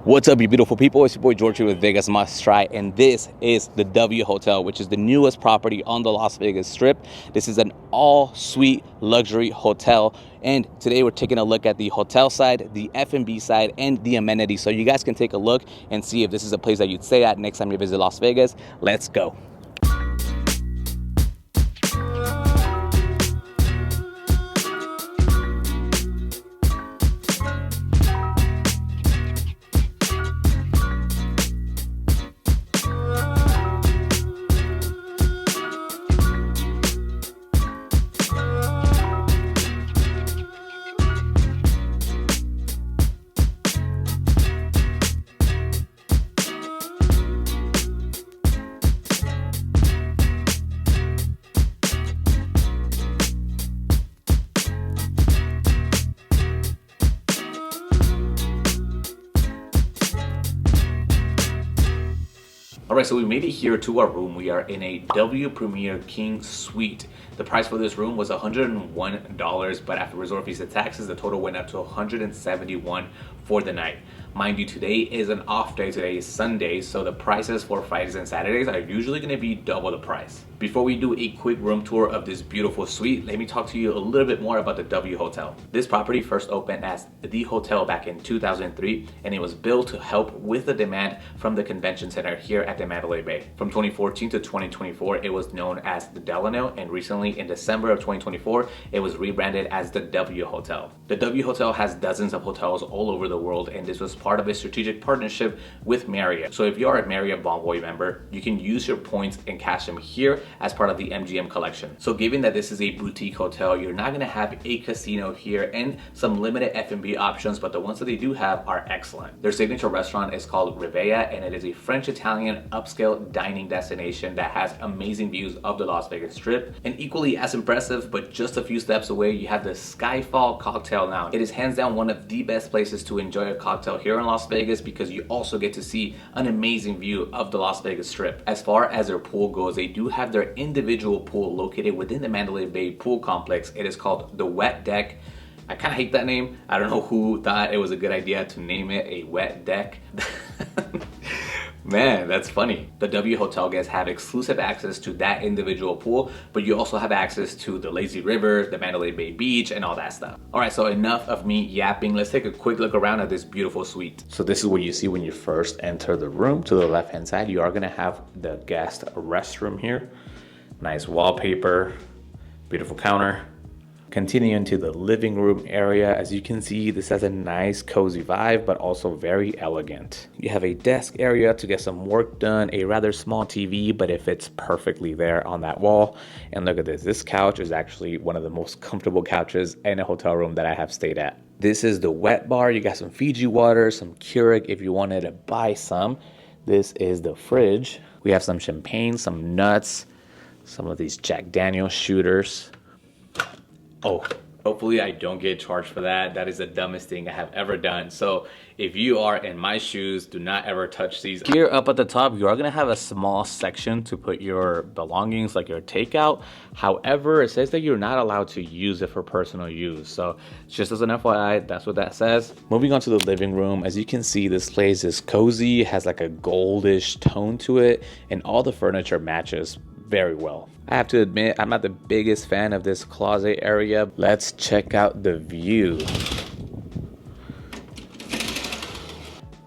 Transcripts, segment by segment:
What's up, you beautiful people? It's your boy George here with Vegas Must Try, and this is the W Hotel, which is the newest property on the Las Vegas Strip. This is an all-suite luxury hotel, and today we're taking a look at the hotel side, the F&B side, and the amenities, so you guys can take a look and see if this is a place that you'd stay at next time you visit Las Vegas. Let's go. All right, so we made it here to our room. We are in a W Premier King Suite. The price for this room was $101, but after resort fees and taxes, the total went up to $171 for the night. Mind you, today is an off day. Today is Sunday, so the prices for Fridays and Saturdays are usually going to be double the price. Before we do a quick room tour of this beautiful suite, let me talk to you a little bit more about the W Hotel. This property first opened as the hotel back in 2003, and it was built to help with the demand from the convention center here at the Mandalay Bay. From 2014 to 2024, it was known as the Delano, and recently in December of 2024, it was rebranded as the W Hotel. The W Hotel has dozens of hotels all over the world, and this was part of a strategic partnership with Marriott. So if you are a Marriott Bonvoy member, you can use your points and cash them here as part of the MGM collection. So given that this is a boutique hotel, you're not gonna have a casino here and some limited F&B options, but the ones that they do have are excellent. Their signature restaurant is called Rivea, and it is a French-Italian upscale dining destination that has amazing views of the Las Vegas Strip. And equally as impressive, but just a few steps away, you have the Skyfall Cocktail Lounge. It is hands down one of the best places to enjoy a cocktail here in Las Vegas because you also get to see an amazing view of the Las Vegas Strip. As far as their pool goes, they do have their individual pool located within the Mandalay Bay pool complex. It is called the Wet Deck. I kind of hate that name. I don't know who thought it was a good idea to name it a wet deck. Man, that's funny. The W Hotel guests have exclusive access to that individual pool, but you also have access to the lazy river, the Mandalay Bay beach, and all that stuff. All right, so enough of me yapping. Let's take a quick look around at this beautiful suite. So this is what you see when you first enter the room. To the left-hand side, you are gonna have the guest restroom here. Nice wallpaper, beautiful counter. Continuing to the living room area, as you can see, this has a nice cozy vibe, but also very elegant. You have a desk area to get some work done, a rather small TV, but it fits perfectly there on that wall. And look at this, this couch is actually one of the most comfortable couches in a hotel room that I have stayed at. This is the wet bar. You got some Fiji water, some Keurig if you wanted to buy some. This is the fridge. We have some champagne, some nuts, some of these Jack Daniel's shooters. Oh, hopefully I don't get charged for that. That is the dumbest thing I have ever done. So if you are in my shoes, do not ever touch these. Here up at the top, you are gonna have a small section to put your belongings, like your takeout. However, it says that you're not allowed to use it for personal use. So just as an FYI, that's what that says. Moving on to the living room, as you can see, this place is cozy, has like a goldish tone to it, and all the furniture matches very well. I have to admit, I'm not the biggest fan of this closet area. Let's check out the view.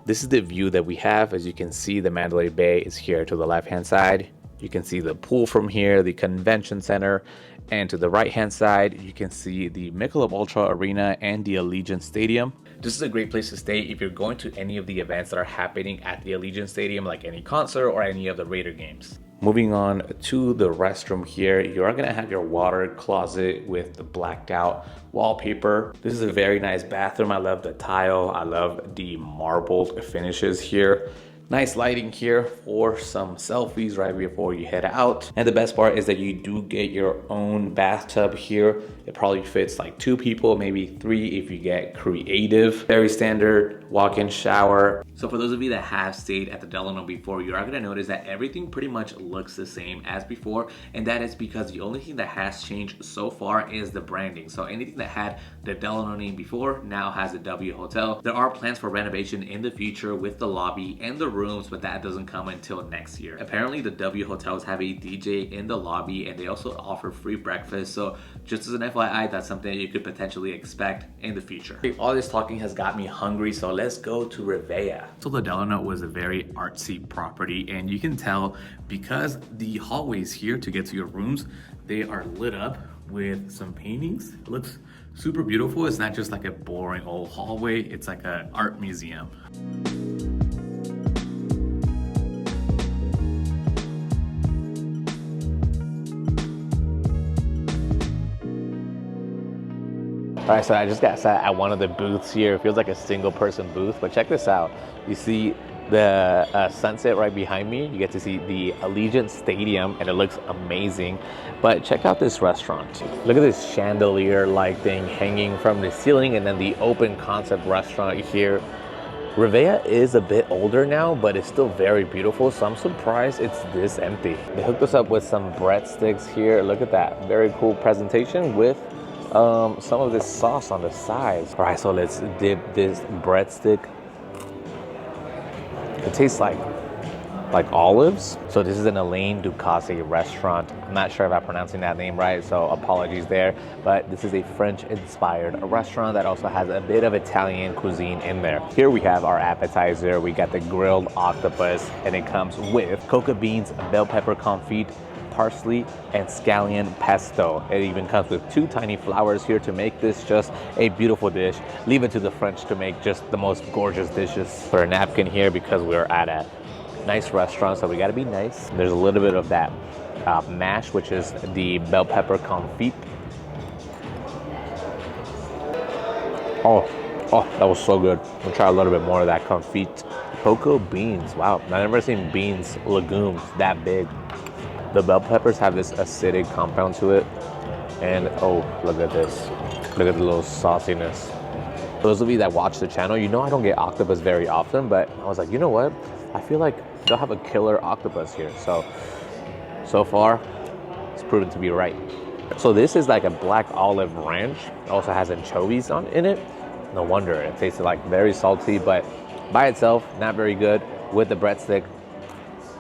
This is the view that we have. As you can see, the Mandalay Bay is here to the left-hand side. You can see the pool from here, the convention center, and to the right-hand side, you can see the Michelob Ultra Arena and the Allegiant Stadium. This is a great place to stay if you're going to any of the events that are happening at the Allegiant Stadium, like any concert or any of the Raider games. Moving on to the restroom here, you are gonna have your water closet with the blacked out wallpaper. This is a very nice bathroom. I love the tile. I love the marbled finishes here. Nice lighting here for some selfies right before you head out. And the best part is that you do get your own bathtub here. It probably fits like 2 people, maybe 3 if you get creative. Very standard walk-in shower. So for those of you that have stayed at the Delano before, you are gonna notice that everything pretty much looks the same as before. And that is because the only thing that has changed so far is the branding. So anything that had the Delano name before now has a W Hotel. There are plans for renovation in the future with the lobby and the rooms, but that doesn't come until next year. Apparently the W hotels have a DJ in the lobby and they also offer free breakfast. So just as an FYI, that's something that you could potentially expect in the future. All this talking has got me hungry, so let's go to Rivea. So the Delano was a very artsy property, and you can tell because the hallways here to get to your rooms, they are lit up with some paintings. It looks super beautiful. It's not just like a boring old hallway, it's like an art museum. All right, so I just got sat at one of the booths here. It feels like a single person booth, but check this out. You see the sunset right behind me. You get to see the Allegiant Stadium and it looks amazing. But check out this restaurant. Look at this chandelier-like thing hanging from the ceiling and then the open concept restaurant here. Rivea is a bit older now, but it's still very beautiful, so I'm surprised it's this empty. They hooked us up with some breadsticks here. Look at that, very cool presentation with some of this sauce on the sides. All right, so let's dip this breadstick. It tastes like olives. So this is an Alain Ducasse restaurant. I'm not sure if I'm pronouncing that name right, so apologies there. But this is a French-inspired restaurant that also has a bit of Italian cuisine in there. Here we have our appetizer. We got the grilled octopus, and it comes with coca beans, bell pepper confit, parsley, and scallion pesto. It even comes with 2 tiny flowers here to make this just a beautiful dish. Leave it to the French to make just the most gorgeous dishes. Put a napkin here because we're at a nice restaurant, so we gotta be nice. There's a little bit of that mash, which is the bell pepper confit. Oh, that was so good. We'll try a little bit more of that confit. Cocoa beans, wow. I've never seen beans, legumes that big. The bell peppers have this acidic compound to it. And oh, look at this. Look at the little sauciness. For those of you that watch the channel, you know I don't get octopus very often, but I was like, you know what? I feel like they'll have a killer octopus here. So far, it's proven to be right. So this is like a black olive ranch. It also has anchovies in it. No wonder, it tasted like very salty, but by itself, not very good. With the breadstick,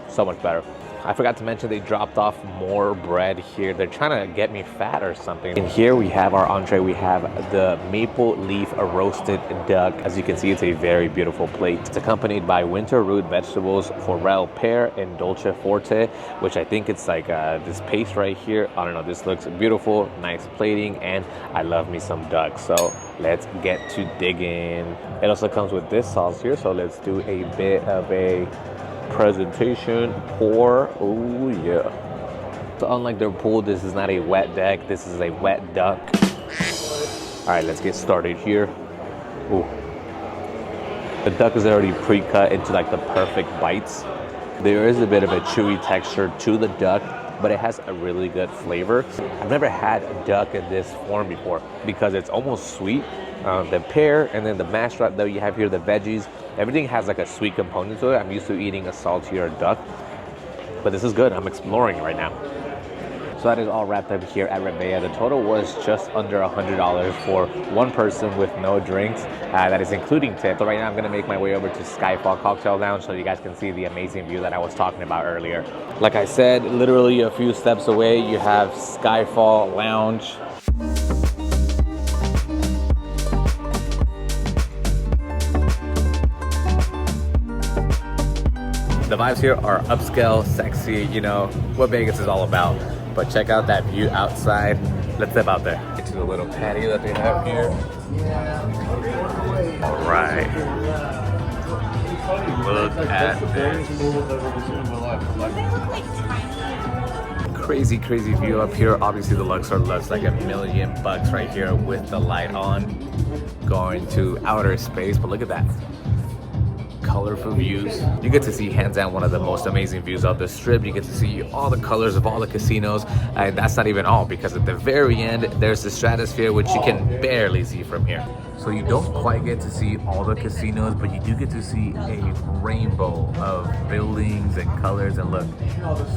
so much better. I forgot to mention they dropped off more bread here. They're trying to get me fat or something. And here we have our entree. We have the maple leaf roasted duck. As you can see, it's a very beautiful plate. It's accompanied by winter root vegetables, forel pear, and dolce forte, which I think it's like this paste right here. I don't know, this looks beautiful, nice plating, and I love me some duck. So let's get to digging. It also comes with this sauce here, so let's do a bit of a presentation pour. Oh yeah. So unlike their pool, this is not a wet deck, this is a wet duck. All right, let's get started here. Ooh. The duck is already pre-cut into like the perfect bites. There is a bit of a chewy texture to the duck, but it has a really good flavor. I've never had a duck in this form before because it's almost sweet. The pear and then the mashed that you have here, the veggies, everything has like a sweet component to it. I'm used to eating a saltier duck, but this is good. I'm exploring right now. So that is all wrapped up here at Rivea. The total was just under $100 for one person with no drinks. That is including tip. So right now I'm gonna make my way over to Skyfall Cocktail Lounge so you guys can see the amazing view that I was talking about earlier. Like I said, literally a few steps away, you have Skyfall Lounge. The vibes here are upscale, sexy, you know, what Vegas is all about. But check out that view outside. Let's step out there. Get to the little patio that they have here. All right. Look at this. Crazy, crazy view up here. Obviously the Luxor looks like $1 million right here with the light on, going to outer space. But look at that. colorful views. You get to see hands down one of the most amazing views of the strip. You get to see all the colors of all the casinos, and that's not even all, because at the very end there's the stratosphere, which you can barely see from here. So you don't quite get to see all the casinos, but you do get to see a rainbow of buildings and colors. And look,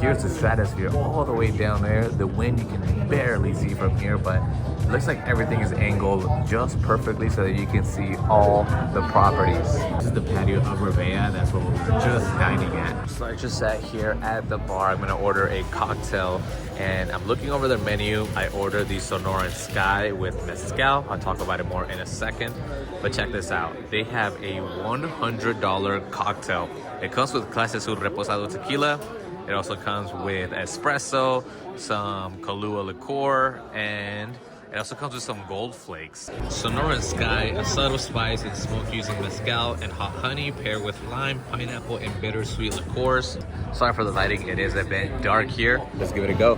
here's the stratosphere all the way down there. The wind you can barely see from here, but it looks like everything is angled just perfectly so that you can see all the properties. This is the patio of Revea. That's what we're just dining at. So I just sat here at the bar. I'm gonna order a cocktail, and I'm looking over their menu. I ordered the Sonoran Sky with mezcal. I'll talk about it more in a second, but check this out. They have a $100 cocktail. It comes with Clase Sur Reposado tequila. It also comes with espresso, some Kahlua liqueur, and it also comes with some gold flakes. Sonoran Sky, a subtle spice and smoke using mezcal and hot honey paired with lime, pineapple, and bittersweet liqueurs. Sorry for the lighting, it is a bit dark here. Let's give it a go.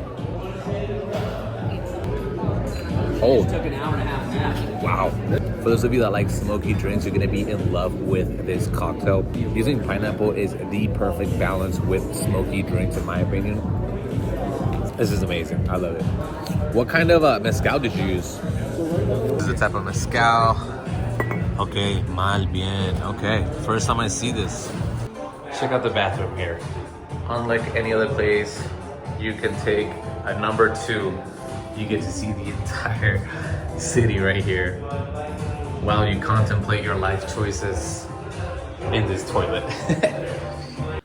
Cold. Wow. For those of you that like smoky drinks, you're gonna be in love with this cocktail. Using pineapple is the perfect balance with smoky drinks, in my opinion. This is amazing. I love it. What kind of mezcal did you use? This is the type of mezcal. Okay, mal bien. Okay, first time I see this. Check out the bathroom here. Unlike any other place, you can take a number 2. You get to see the entire city right here while you contemplate your life choices in this toilet.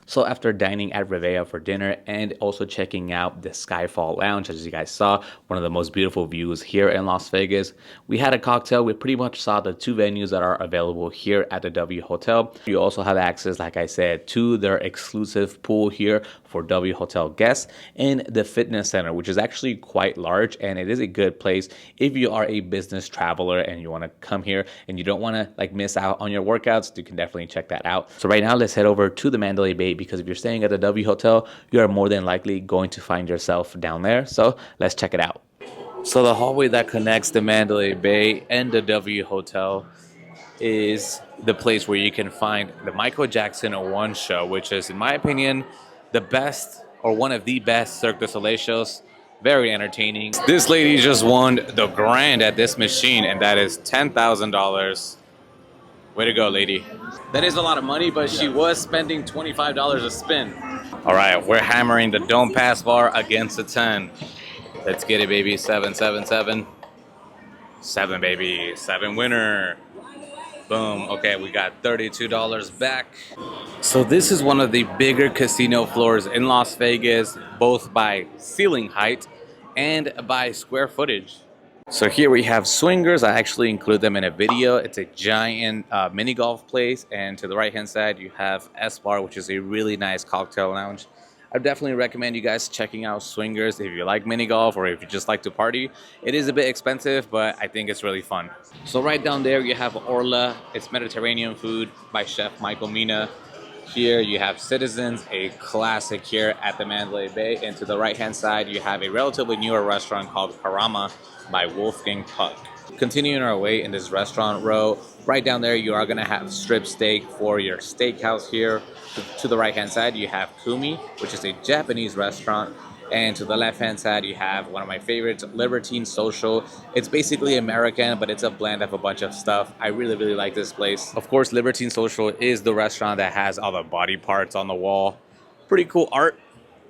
So after dining at Revea for dinner and also checking out the Skyfall Lounge, as you guys saw, one of the most beautiful views here in Las Vegas, we had a cocktail. We pretty much saw the 2 venues that are available here at the W Hotel. You also have access, like I said, to their exclusive pool here for W Hotel guests, and the fitness center, which is actually quite large, and it is a good place if you are a business traveler and you want to come here and you don't want to like miss out on your workouts. You can definitely check that out. So right now, let's head over to the Mandalay Bay, because if you're staying at the W Hotel, you are more than likely going to find yourself down there. So let's check it out. So the hallway that connects the Mandalay Bay and the W Hotel is the place where you can find the Michael Jackson 1 show, which is, in my opinion, the best, or one of the best Cirque du Soleil shows. Very entertaining. This lady just won the grand at this machine, and that is $10,000. Way to go, lady. That is a lot of money, but she was spending $25 a spin. All right, we're hammering the Don't Pass bar against the 10. Let's get it, baby. 7, 7, 7. 7, baby. 7 winner. Boom. Okay, we got $32 back. So this is one of the bigger casino floors in Las Vegas, both by ceiling height and by square footage. So here we have swingers. I actually include them in a video. It's a giant mini golf place, and to the right hand side you have S-Bar, which is a really nice cocktail lounge. I definitely recommend you guys checking out swingers if you like mini golf or if you just like to party. It is a bit expensive, but I think it's really fun. So right down there you have Orla. It's Mediterranean food by Chef Michael Mina. Here you have Citizens, a classic here at the Mandalay Bay. And to the right hand side you have a relatively newer restaurant called Karama by Wolfgang Puck. Continuing our way in this restaurant row, right down there you are going to have strip steak for your steakhouse here. To the right hand side you have Kumi, which is a Japanese restaurant. And to the left hand side you have one of my favorites, Libertine Social. It's basically American, but it's a blend of a bunch of stuff. I really like this place. Of course, Libertine Social is the restaurant that has all the body parts on the wall. Pretty cool art,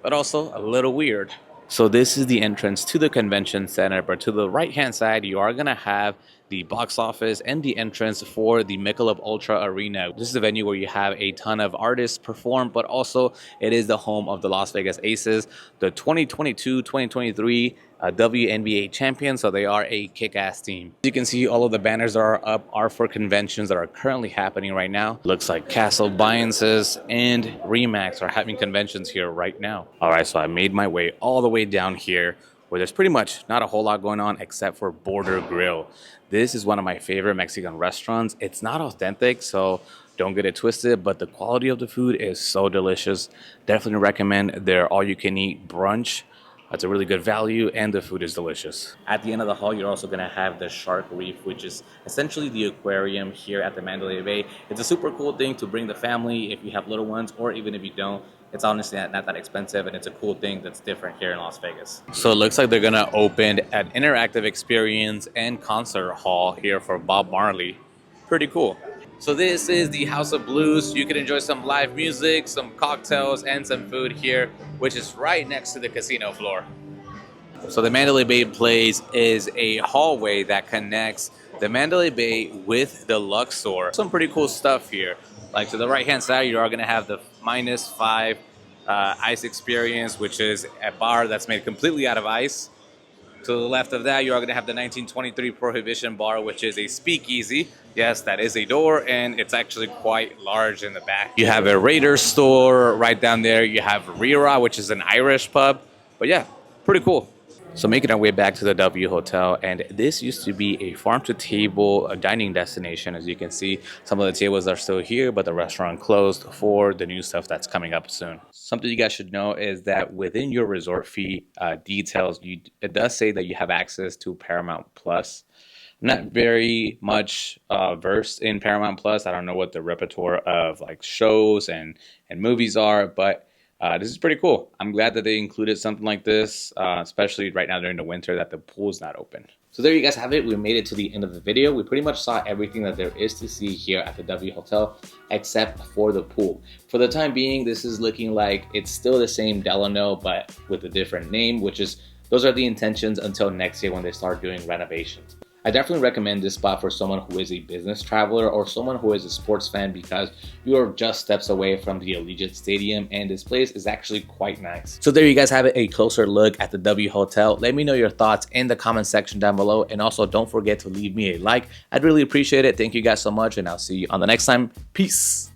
but also a little weird. So this is the entrance to the convention center, but to the right hand side you are gonna have the box office and the entrance for the Michelob Ultra Arena. This is a venue where you have a ton of artists perform, but also it is the home of the Las Vegas Aces, the 2022-2023 WNBA champions, so they are a kick-ass team. You can see all of the banners that are up are for conventions that are currently happening right now. Looks like Castle Biences and Remax are having conventions here right now. All right, so I made my way all the way down here where there's pretty much not a whole lot going on except for Border Grill. This is one of my favorite Mexican restaurants. It's not authentic, so don't get it twisted, but the quality of the food is so delicious. Definitely recommend their all-you-can-eat brunch. It's a really good value and the food is delicious. At the end of the hall, you're also going to have the Shark Reef, which is essentially the aquarium here at the Mandalay Bay. It's a super cool thing to bring the family if you have little ones, or even if you don't. It's honestly not that expensive, and it's a cool thing that's different here in Las Vegas. So it looks like they're going to open an interactive experience and concert hall here for Bob Marley. Pretty cool. So this is the House of Blues. You can enjoy some live music, some cocktails, and some food here, which is right next to the casino floor. So the Mandalay Bay Place is a hallway that connects the Mandalay Bay with the Luxor. Some pretty cool stuff here. Like to the right-hand side, you are going to have the -5 ice experience, which is a bar that's made completely out of ice. To the left of that, you are going to have the 1923 Prohibition Bar, which is a speakeasy. Yes, that is a door, and it's actually quite large in the back. You have a Raiders store right down there. You have Rira, which is an Irish pub. But yeah, pretty cool. So making our way back to the W Hotel, and this used to be a farm-to-table dining destination. As you can see, some of the tables are still here, but the restaurant closed for the new stuff that's coming up soon. Something you guys should know is that within your resort fee details, it does say that you have access to Paramount Plus. I'm not very much versed in Paramount Plus. I don't know what the repertoire of like shows and movies are, but this is pretty cool. I'm glad that they included something like this, especially right now during the winter that the pool's not open. So there you guys have it. We made it to the end of the video. We pretty much saw everything that there is to see here at the W Hotel, except for the pool. For the time being, this is looking like it's still the same Delano, but with a different name, those are the intentions until next year when they start doing renovations. I definitely recommend this spot for someone who is a business traveler or someone who is a sports fan, because you are just steps away from the Allegiant Stadium and this place is actually quite nice. So there you guys have it, a closer look at the W Hotel. Let me know your thoughts in the comment section down below, and also don't forget to leave me a like. I'd really appreciate it. Thank you guys so much, and I'll see you on the next time. Peace.